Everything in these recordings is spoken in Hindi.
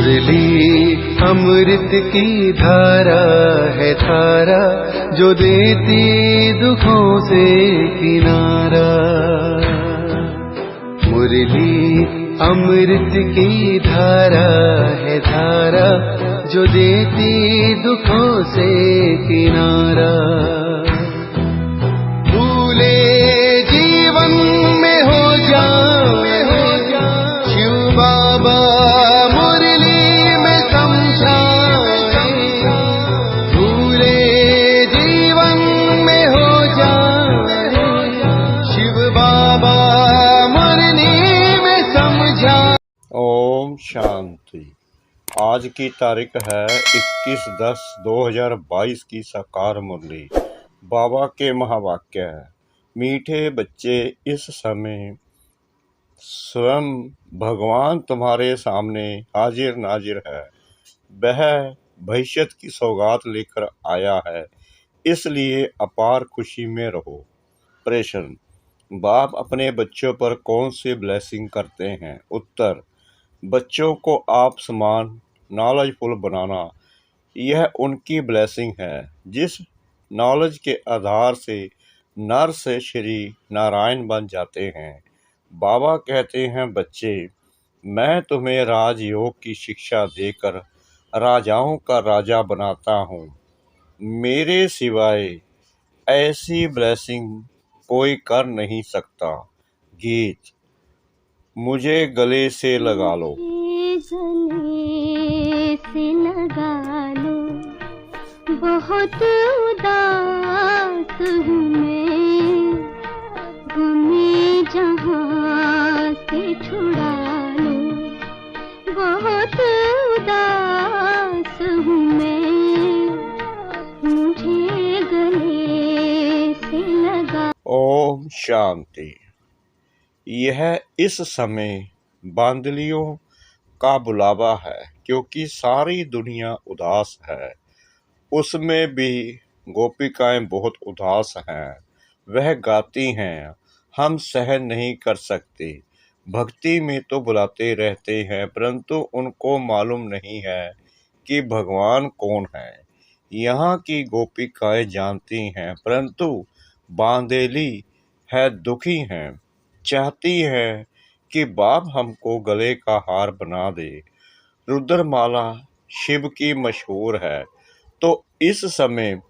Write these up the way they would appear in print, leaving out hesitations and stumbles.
मुरली अमृत की धारा है धारा, जो देती दुखों से किनारा। मुरली अमृत की धारा है धारा, जो देती दुखों से किनारा। भूले जीवन में हो जाए शिव बाबा मुरली में समझाए। भूले जीवन में हो जाए शिव बाबा मुरली में समझाए। ओम शांति। आज की तारीख है 21/10/2022 की साकार मुरली। बाबा के महावाक्य है, मीठे बच्चे इस समय स्वयं भगवान तुम्हारे सामने हाजिर नाजिर है। वह भविष्य की सौगात लेकर आया है, इसलिए अपार खुशी में रहो। प्रश्न, बाप अपने बच्चों पर कौन सी ब्लेसिंग करते हैं? उत्तर, बच्चों को आप समान नॉलेजफुल बनाना, यह उनकी ब्लेसिंग है। जिस नॉलेज के आधार से नर से श्री नारायण बन जाते हैं। बाबा कहते हैं, बच्चे, मैं तुम्हें राजयोग की शिक्षा देकर राजाओं का राजा बनाता हूँ। मेरे सिवाय ऐसी ब्लेसिंग कोई कर नहीं सकता। गीत, मुझे गले से लगा लो। गले से लगा लो, बहुत उदास हूँ मैं, गमे जहाँ से छुड़ा लो। बहुत उदास हूँ मैं, मुझे गले से लगा। ओम शांति। यह इस समय बांदलियों का बुलावा है, क्योंकि सारी दुनिया उदास है। उसमें भी गोपिकाएं बहुत उदास हैं। वह गाती हैं, हम सहन नहीं कर सकते। भक्ति में तो बुलाते रहते हैं, परंतु उनको मालूम नहीं है कि भगवान कौन है। यहाँ की गोपिकाएं जानती हैं, परंतु बांदेली है दुखी हैं, चाहती है कि बाप हमको गले का हार बना दे। रुद्रमाला शिव की मशहूर है, तो इस समय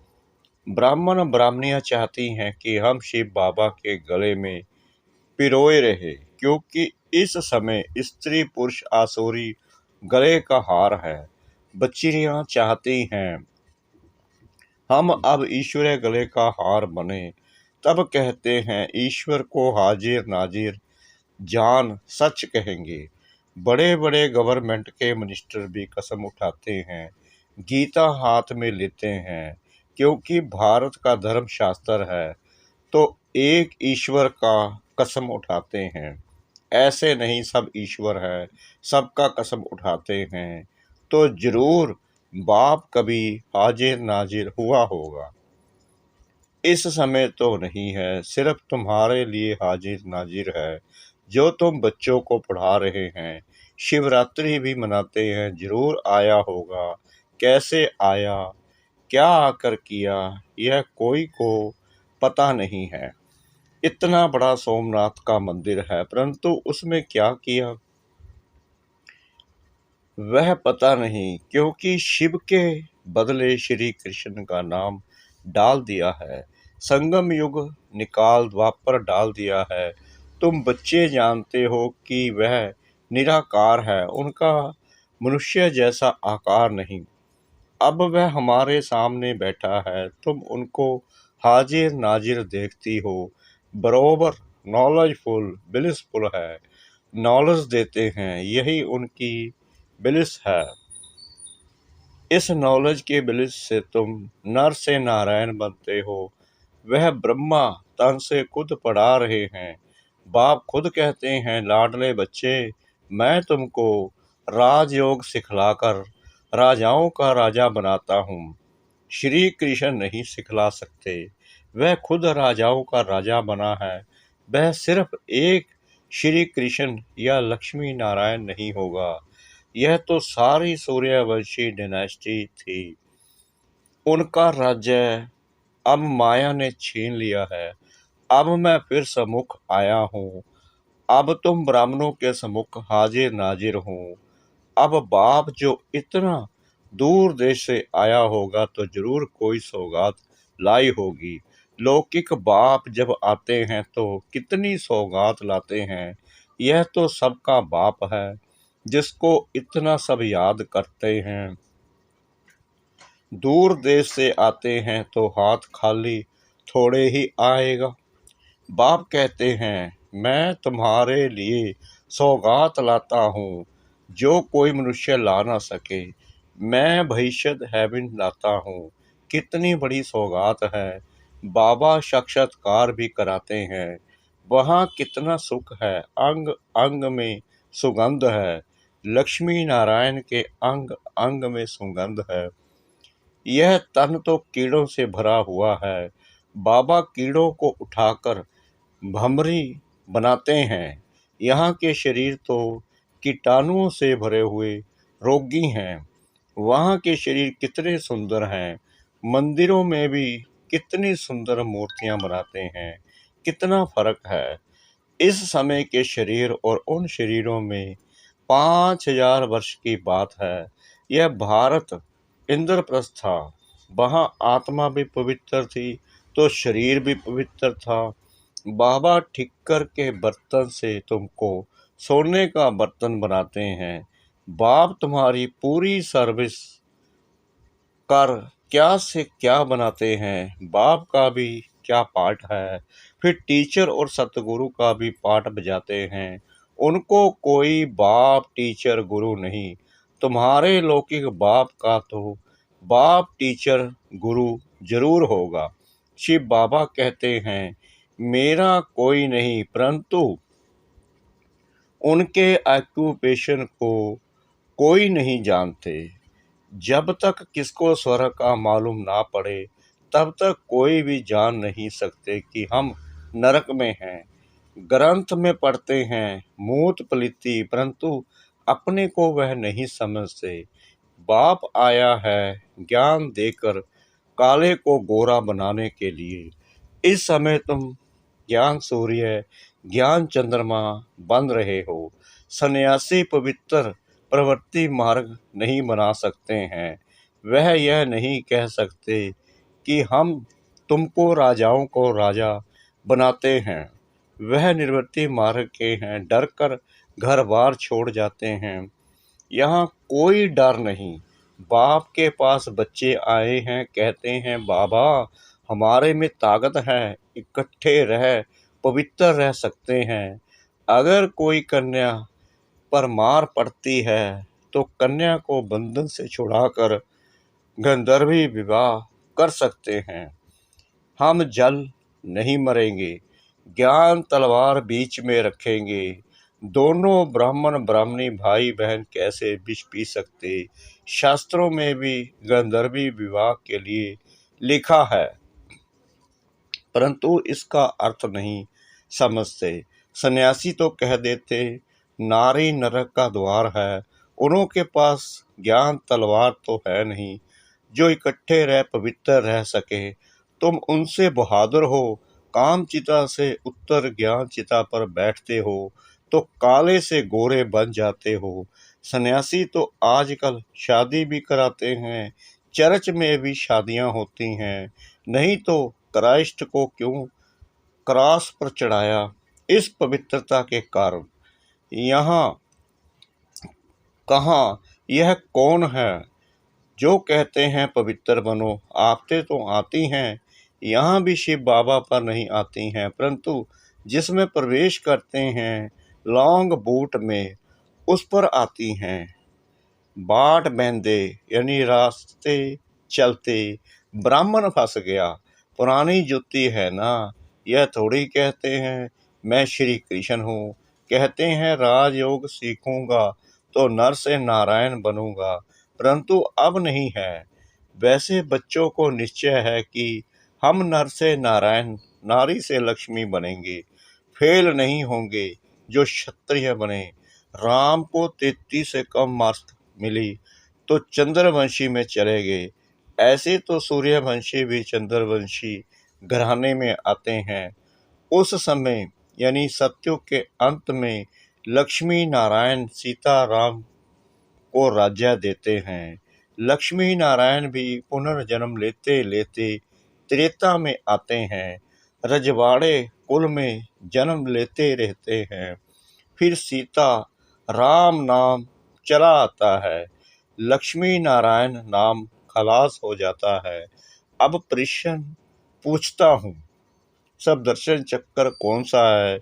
ब्राह्मण ब्राह्मणियां चाहती हैं कि हम शिव बाबा के गले में पिरोए रहे, क्योंकि इस समय स्त्री पुरुष आसुरी गले का हार है। बच्चियां चाहती हैं हम अब ईश्वर गले का हार बने। तब कहते हैं, ईश्वर को हाजिर नाजिर जान सच कहेंगे। बड़े बड़े गवर्नमेंट के मिनिस्टर भी कसम उठाते हैं, गीता हाथ में लेते हैं, क्योंकि भारत का धर्म शास्त्र है, तो एक ईश्वर का कसम उठाते हैं। ऐसे नहीं सब ईश्वर है, सबका कसम उठाते हैं, तो जरूर बाप कभी हाजिर नाजिर हुआ होगा। इस समय तो नहीं है, सिर्फ तुम्हारे लिए हाजिर नाजिर है, जो तुम बच्चों को पढ़ा रहे हैं। शिवरात्रि भी मनाते हैं, जरूर आया होगा। कैसे आया, क्या आकर किया, यह कोई को पता नहीं है। इतना बड़ा सोमनाथ का मंदिर है, परंतु उसमें क्या किया वह पता नहीं, क्योंकि शिव के बदले श्री कृष्ण का नाम डाल दिया है। संगम युग निकाल द्वापर डाल दिया है। तुम बच्चे जानते हो कि वह निराकार है, उनका मनुष्य जैसा आकार नहीं। अब वह हमारे सामने बैठा है, तुम उनको हाजिर नाजिर देखती हो। बरोबर नॉलेजफुल ब्लिसफुल है, नॉलेज देते हैं, यही उनकी ब्लिस है। इस नॉलेज के ब्लिस से तुम नर से नारायण बनते हो। वह ब्रह्मा तन से खुद पढ़ा रहे हैं। बाप खुद कहते हैं, लाडले बच्चे, मैं तुमको राजयोग सिखलाकर राजाओं का राजा बनाता हूँ। श्री कृष्ण नहीं सिखला सकते, वह खुद राजाओं का राजा बना है। वह सिर्फ एक श्री कृष्ण या लक्ष्मी नारायण नहीं होगा, यह तो सारी सूर्यवंशी डिनेस्टी थी। उनका राज्य अब माया ने छीन लिया है। अब मैं फिर सम्मुख आया हूँ। अब तुम ब्राह्मणों के सम्मुख हाजिर नाजिर हूँ। अब बाप जो इतना दूर देश से आया होगा तो जरूर कोई सौगात लाई होगी। लौकिक बाप जब आते हैं तो कितनी सौगात लाते हैं। यह तो सबका बाप है जिसको इतना सब याद करते हैं। दूर देश से आते हैं तो हाथ खाली थोड़े ही आएगा। बाप कहते हैं मैं तुम्हारे लिए सौगात लाता हूँ जो कोई मनुष्य ला ना सके। मैं भविष्य हेवन लाता हूँ। कितनी बड़ी सौगात है। बाबा साक्षात्कार भी कराते हैं। वहाँ कितना सुख है। अंग अंग में सुगंध है। लक्ष्मी नारायण के अंग अंग में सुगंध है। यह तन तो कीड़ों से भरा हुआ है। बाबा कीड़ों को उठाकर भमरी बनाते हैं। यहाँ के शरीर तो कीटाणुओं से भरे हुए रोगी हैं। वहाँ के शरीर कितने सुंदर हैं। मंदिरों में भी कितनी सुंदर मूर्तियाँ बनाते हैं। कितना फर्क है इस समय के शरीर और उन शरीरों में। 5000 वर्ष की बात है। यह भारत इंद्रप्रस्थ था। वहाँ आत्मा भी पवित्र थी तो शरीर भी पवित्र था। बाबा ठिक्कर के बर्तन से तुमको सोने का बर्तन बनाते हैं। बाप तुम्हारी पूरी सर्विस कर क्या से क्या बनाते हैं। बाप का भी क्या पार्ट है। फिर टीचर और सतगुरु का भी पार्ट बजाते हैं। उनको कोई बाप टीचर गुरु नहीं। तुम्हारे लौकिक बाप का तो बाप टीचर गुरु जरूर होगा। शिव बाबा कहते हैं मेरा कोई नहीं, परंतु उनके ऑक्यूपेशन को कोई नहीं जानते। जब तक किसको स्वर्ग का मालूम ना पड़े तब तक कोई भी जान नहीं सकते कि हम नरक में हैं। ग्रंथ में पढ़ते हैं मूत पलिती, परंतु अपने को वह नहीं समझते। बाप आया है ज्ञान देकर काले को गोरा बनाने के लिए। इस समय तुम ज्ञान सूर्य ज्ञान चंद्रमा बन रहे हो। सन्यासी पवित्र प्रवृत्ति मार्ग नहीं बना सकते हैं। वह यह नहीं कह सकते कि हम तुमको राजाओं को राजा बनाते हैं। वह निवृत्ति मार्ग के हैं। डर कर घर बार छोड़ जाते हैं। यहाँ कोई डर नहीं। बाप के पास बच्चे आए हैं, कहते हैं बाबा हमारे में ताकत है, इकट्ठे रह पवित्र रह सकते हैं। अगर कोई कन्या पर मार पड़ती है तो कन्या को बंधन से छुड़ाकर गंधर्वी विवाह कर सकते हैं। हम जल नहीं मरेंगे। ज्ञान तलवार बीच में रखेंगे। दोनों ब्राह्मण ब्राह्मणी भाई बहन कैसे विष पी सकते। शास्त्रों में भी गंधर्वी विवाह के लिए लिखा है, परंतु इसका अर्थ नहीं समझते। सन्यासी तो कह देते नारी नरक का द्वार है। उनके पास ज्ञान तलवार तो है नहीं जो इकट्ठे रह पवित्र रह सके। तुम उनसे बहादुर हो। काम चिता से उत्तर ज्ञान चिता पर बैठते हो तो काले से गोरे बन जाते हो। सन्यासी तो आजकल शादी भी कराते हैं। चर्च में भी शादियां होती हैं। नहीं तो क्राइस्ट को क्यों क्रॉस पर चढ़ाया। इस पवित्रता के कारण यहाँ कहाँ यह कौन है जो कहते हैं पवित्र बनो। आफतें तो आती हैं। यहाँ भी शिव बाबा पर नहीं आती हैं, परंतु जिसमें प्रवेश करते हैं लॉन्ग बूट में उस पर आती हैं। बाट बहंदे यानी रास्ते चलते ब्राह्मण फंस गया। पुरानी जुत्ती है ना। यह थोड़ी कहते हैं मैं श्री कृष्ण हूँ। कहते हैं राजयोग सीखूंगा तो नर से नारायण बनूंगा, परंतु अब नहीं है। वैसे बच्चों को निश्चय है कि हम नर से नारायण नारी से लक्ष्मी बनेंगे। फेल नहीं होंगे जो क्षत्रिय बने। राम को 33 से कम मार्क्स मिली तो चंद्रवंशी में चले गए। ऐसे तो सूर्यवंशी भी चंद्रवंशी घराने में आते हैं। उस समय यानी सतयुग के अंत में लक्ष्मी नारायण सीता राम को राज्य देते हैं। लक्ष्मी नारायण भी पुनर्जन्म लेते लेते त्रेता में आते हैं। रजवाड़े कुल में जन्म लेते रहते हैं। फिर सीता राम नाम चला आता है। लक्ष्मी नारायण नाम खलास हो जाता है। अब प्रश्न पूछता हूँ, सब दर्शन चक्कर कौन सा है?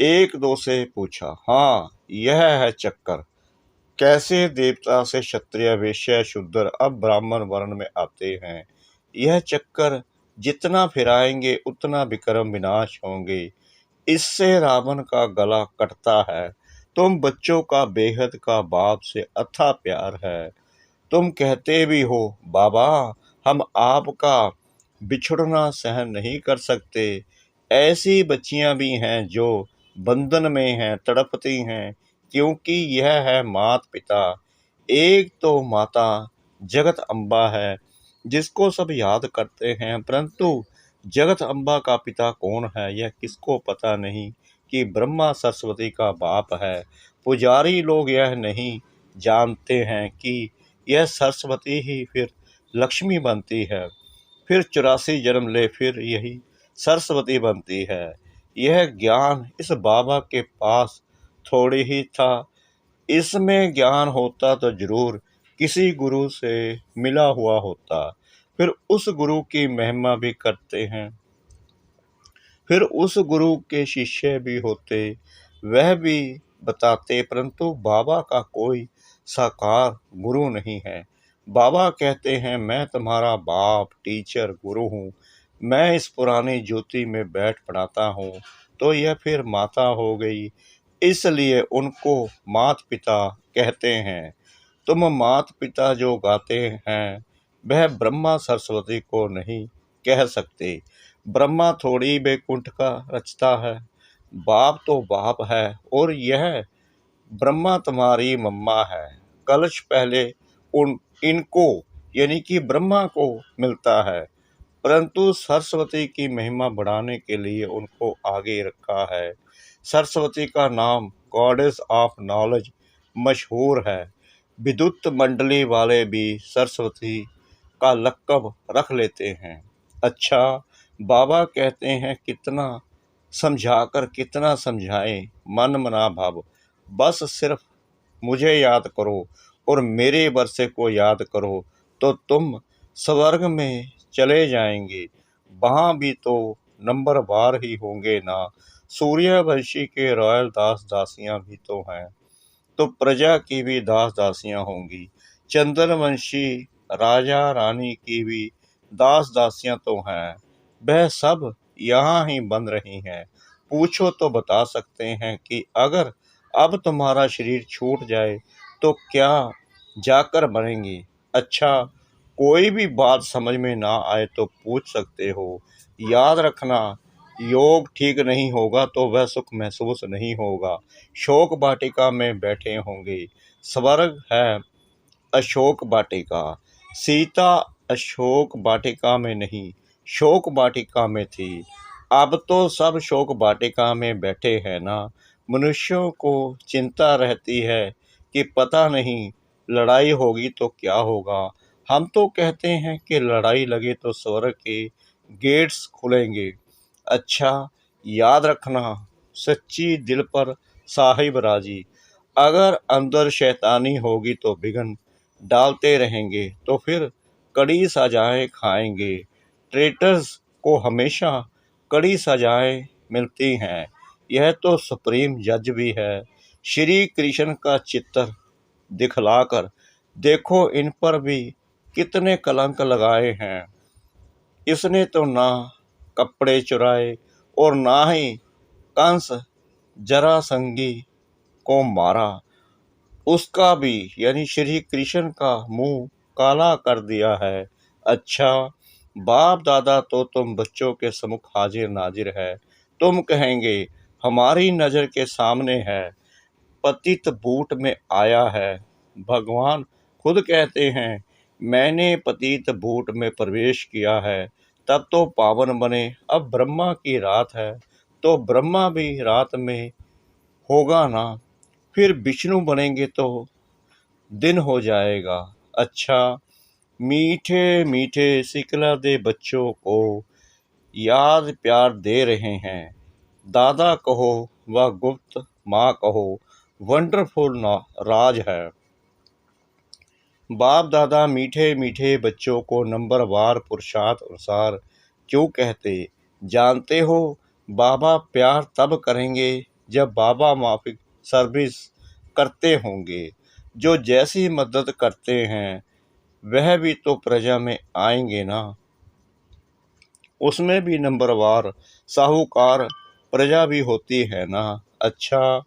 एक दो से पूछा। हाँ, यह है चक्कर। कैसे देवता से क्षत्रिय वैश्य शूद्र अब ब्राह्मण वर्ण में आते हैं। यह चक्कर जितना फिराएंगे उतना विक्रम विनाश होंगे। इससे रावण का गला कटता है। तुम बच्चों का बेहद का बाप से अथाह प्यार है। तुम कहते भी हो बाबा हम आपका बिछुड़ना सहन नहीं कर सकते। ऐसी बच्चियां भी हैं जो बंधन में हैं, तड़पती हैं, क्योंकि यह है मात पिता। एक तो माता जगत अम्बा है जिसको सब याद करते हैं, परंतु जगत अम्बा का पिता कौन है यह किसको पता नहीं कि ब्रह्मा सरस्वती का बाप है। पुजारी लोग यह नहीं जानते हैं कि यह सरस्वती ही फिर लक्ष्मी बनती है, फिर 84 जन्म ले फिर यही सरस्वती बनती है। यह ज्ञान इस बाबा के पास थोड़ी ही था। इसमें ज्ञान होता तो जरूर किसी गुरु से मिला हुआ होता। फिर उस गुरु की महिमा भी करते हैं। फिर उस गुरु के शिष्य भी होते, वह भी बताते, परंतु बाबा का कोई साकार गुरु नहीं है। बाबा कहते हैं मैं तुम्हारा बाप टीचर गुरु हूँ। मैं इस पुरानी ज्योति में बैठ पढ़ाता हूँ। तो यह फिर माता हो गई, इसलिए उनको मात पिता कहते हैं। तुम मात पिता जो गाते हैं वह ब्रह्मा सरस्वती को नहीं कह सकते। ब्रह्मा थोड़ी बैकुंठ का रचता है। बाप तो बाप है और यह ब्रह्मा तुम्हारी मम्मा है। कलश पहले इनको यानी कि ब्रह्मा को मिलता है, परंतु सरस्वती की महिमा बढ़ाने के लिए उनको आगे रखा है। सरस्वती का नाम गॉडेस ऑफ नॉलेज मशहूर है। विद्युत मंडली वाले भी सरस्वती का लक़ब रख लेते हैं। अच्छा, बाबा कहते हैं कितना समझाकर कितना समझाएं, मन मना भाव। बस सिर्फ मुझे याद करो और मेरे वर्षे को याद करो तो तुम स्वर्ग में चले जाएंगे। वहाँ भी तो नंबर वार ही होंगे ना। सूर्यवंशी के रॉयल दास दासियाँ भी तो हैं, तो प्रजा की भी दास दासियाँ होंगी। चंद्रवंशी राजा रानी की भी दास दासियाँ तो हैं। वह सब यहाँ ही बन रही हैं। पूछो तो बता सकते हैं कि अगर अब तुम्हारा शरीर छूट जाए तो क्या जाकर मरेंगे। अच्छा, कोई भी बात समझ में ना आए तो पूछ सकते हो। याद रखना, योग ठीक नहीं होगा तो वह सुख महसूस नहीं होगा। शोक वाटिका में बैठे होंगे। स्वर्ग है अशोक वाटिका। सीता अशोक वाटिका में नहीं, शोक वाटिका में थी। अब तो सब शोक वाटिका में बैठे हैं ना। मनुष्यों को चिंता रहती है कि पता नहीं लड़ाई होगी तो क्या होगा। हम तो कहते हैं कि लड़ाई लगे तो स्वर्ग के गेट्स खुलेंगे। अच्छा, याद रखना, सच्ची दिल पर साहिब राजी। अगर अंदर शैतानी होगी तो विघ्न डालते रहेंगे तो फिर कड़ी सजाएं खाएंगे। ट्रेटर्स को हमेशा कड़ी सजाएं मिलती हैं। यह तो सुप्रीम जज भी है। श्री कृष्ण का चित्र दिखलाकर देखो इन पर भी कितने कलंक लगाए हैं। इसने तो ना कपड़े चुराए और ना ही कंस जरासंगी को मारा। उसका भी यानी श्री कृष्ण का मुंह काला कर दिया है। अच्छा, बाप दादा तो तुम बच्चों के सम्मुख हाजिर नाजिर है। तुम कहेंगे हमारी नज़र के सामने है, पतित बूट में आया है। भगवान खुद कहते हैं, मैंने पतित बूट में प्रवेश किया है, तब तो पावन बने। अब ब्रह्मा की रात है, तो ब्रह्मा भी रात में होगा ना। फिर विष्णु बनेंगे तो दिन हो जाएगा। अच्छा, मीठे मीठे सिकला दे बच्चों को याद प्यार दे रहे हैं। दादा कहो व गुप्त माँ कहो, वंडरफुल राज है। बाप दादा मीठे मीठे बच्चों को नंबरवार पुरुषार्थ अनुसार क्यों कहते? जानते हो, बाबा प्यार तब करेंगे जब बाबा माफिक सर्विस करते होंगे। जो जैसी मदद करते हैं वह भी तो प्रजा में आएंगे ना। उसमें भी नंबरवार साहूकार प्रजा भी होती है ना। अच्छा,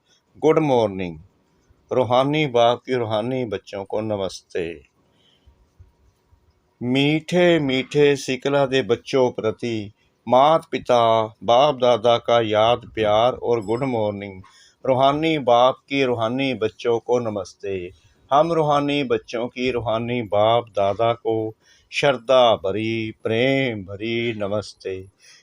गुड मॉर्निंग। रूहानी बाप की रूहानी बच्चों को नमस्ते। मीठे मीठे सिकला दे बच्चों प्रति माता पिता बाप दादा का याद प्यार और गुड मॉर्निंग। रूहानी बाप की रूहानी बच्चों को नमस्ते। हम रूहानी बच्चों की रूहानी बाप दादा को श्रद्धा भरी प्रेम भरी नमस्ते।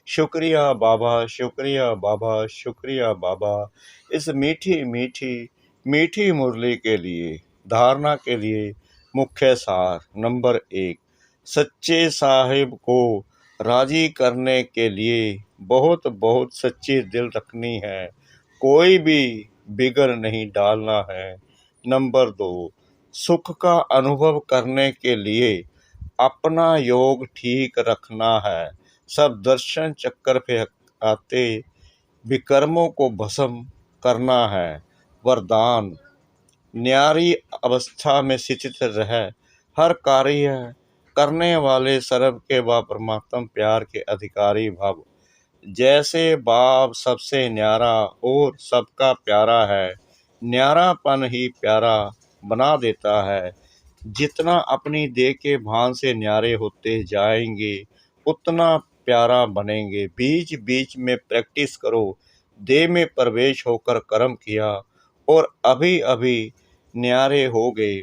शुक्रिया बाबा, शुक्रिया बाबा, शुक्रिया बाबा, इस मीठी मीठी मीठी मुरली के लिए। धारणा के लिए मुख्य सार नंबर 1, सच्चे साहिब को राजी करने के लिए बहुत बहुत सच्ची दिल रखनी है, कोई भी बिगड़ नहीं डालना है। नंबर 2, सुख का अनुभव करने के लिए अपना योग ठीक रखना है। सब दर्शन चक्कर पे आते विकर्मों को भस्म करना है। वरदान, न्यारी अवस्था में स्थित रह हर कार्य करने वाले सर्व के व परमात्मा प्यार के अधिकारी भव। जैसे बाप सबसे न्यारा और सबका प्यारा है, न्यारापन ही प्यारा बना देता है। जितना अपनी देह के भान से न्यारे होते जाएंगे उतना प्यारा बनेंगे। बीच बीच में प्रैक्टिस करो। देह में प्रवेश होकर कर्म किया और अभी अभी न्यारे हो गए।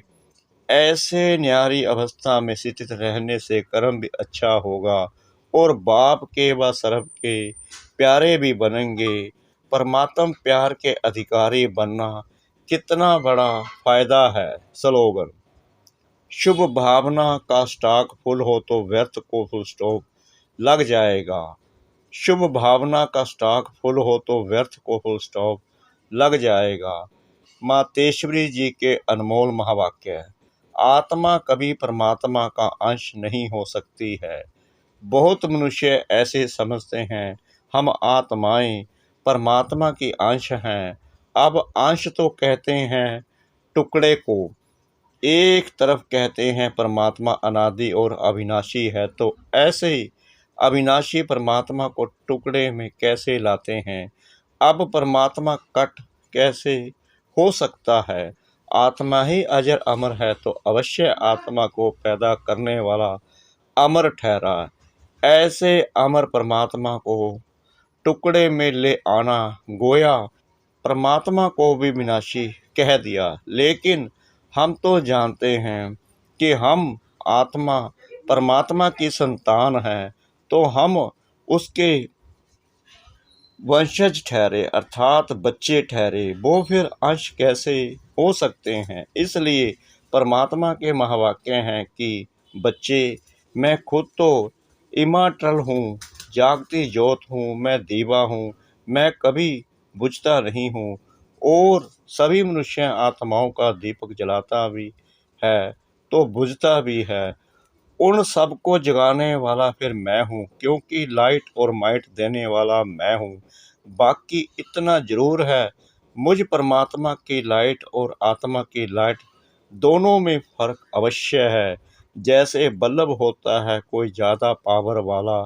ऐसे न्यारी अवस्था में स्थित रहने से कर्म भी अच्छा होगा और बाप के व सर्व के प्यारे भी बनेंगे। परमात्म प्यार के अधिकारी बनना कितना बड़ा फायदा है। स्लोगन, शुभ भावना का स्टॉक फुल हो तो व्यर्थ को फुल स्टॉप लग जाएगा। शुभ भावना का स्टॉक फुल हो तो व्यर्थ को फुल स्टॉप लग जाएगा। मातेश्वरी जी के अनमोल महावाक्य। आत्मा कभी परमात्मा का अंश नहीं हो सकती है। बहुत मनुष्य ऐसे समझते हैं हम आत्माएं परमात्मा की अंश हैं। अब अंश तो कहते हैं टुकड़े को, एक तरफ कहते हैं परमात्मा अनादि और अविनाशी है, तो ऐसे ही अविनाशी परमात्मा को टुकड़े में कैसे लाते हैं? अब परमात्मा कट कैसे हो सकता है? आत्मा ही अजर अमर है, तो अवश्य आत्मा को पैदा करने वाला अमर ठहरा। ऐसे अमर परमात्मा को टुकड़े में ले आना गोया परमात्मा को भी विनाशी कह दिया। लेकिन हम तो जानते हैं कि हम आत्मा परमात्मा की संतान हैं, तो हम उसके वंशज ठहरे अर्थात बच्चे ठहरे। वो फिर अंश कैसे हो सकते हैं? इसलिए परमात्मा के महावाक्य हैं कि बच्चे, मैं खुद तो इमॉर्टल हूँ, जागती ज्योत हूँ, मैं दीवा हूँ, मैं कभी बुझता नहीं हूँ और सभी मनुष्य आत्माओं का दीपक जलाता भी है तो बुझता भी है। उन सबको जगाने वाला फिर मैं हूँ, क्योंकि लाइट और माइट देने वाला मैं हूँ। बाकी इतना जरूर है, मुझ परमात्मा की लाइट और आत्मा की लाइट दोनों में फर्क अवश्य है। जैसे बल्ब होता है कोई ज़्यादा पावर वाला,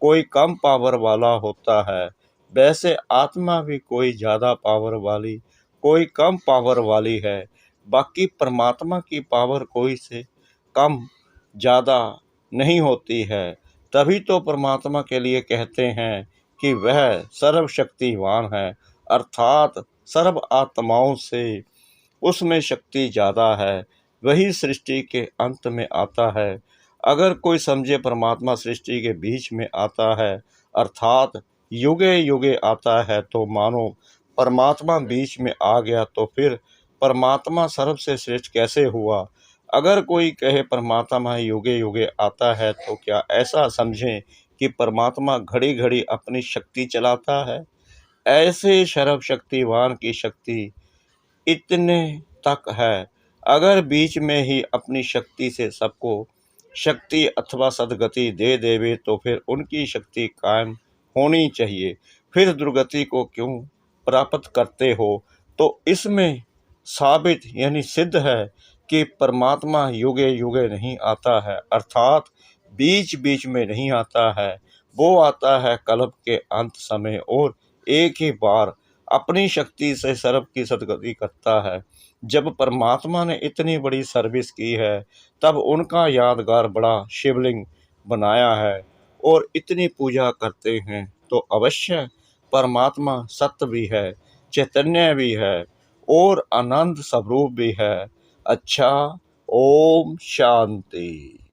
कोई कम पावर वाला होता है, वैसे आत्मा भी कोई ज़्यादा पावर वाली, कोई कम पावर वाली है। बाकी परमात्मा की पावर कोई से कम ज़्यादा नहीं होती है। तभी तो परमात्मा के लिए कहते हैं कि वह सर्वशक्तिवान है, अर्थात सर्व आत्माओं से उसमें शक्ति ज़्यादा है, वही सृष्टि के अंत में आता है। अगर कोई समझे परमात्मा सृष्टि के बीच में आता है, अर्थात युगे युगे आता है, तो मानो परमात्मा बीच में आ गया, तो फिर परमात्मा सर्व से श्रेष्ठ कैसे हुआ। अगर कोई कहे परमात्मा युगे युगे आता है, तो क्या ऐसा समझें कि परमात्मा घड़ी घड़ी अपनी शक्ति चलाता है। ऐसे सर्वशक्तिवान की शक्ति इतने तक है। अगर बीच में ही अपनी शक्ति से सबको शक्ति अथवा सद्गति दे देवे, तो फिर उनकी शक्ति कायम होनी चाहिए। फिर दुर्गति को क्यों प्राप्त करते हो। तो इसमें साबित यानी सिद्ध है कि परमात्मा युगे युगे नहीं आता है, अर्थात बीच बीच में नहीं आता है। वो आता है कल्प के अंत समय और एक ही बार अपनी शक्ति से सर्व की सद्गति करता है। जब परमात्मा ने इतनी बड़ी सर्विस की है, तब उनका यादगार बड़ा शिवलिंग बनाया है और इतनी पूजा करते हैं। तो अवश्य परमात्मा सत्य भी है, चैतन्य भी है और आनंद स्वरूप भी है। अच्छा, ओम शांति।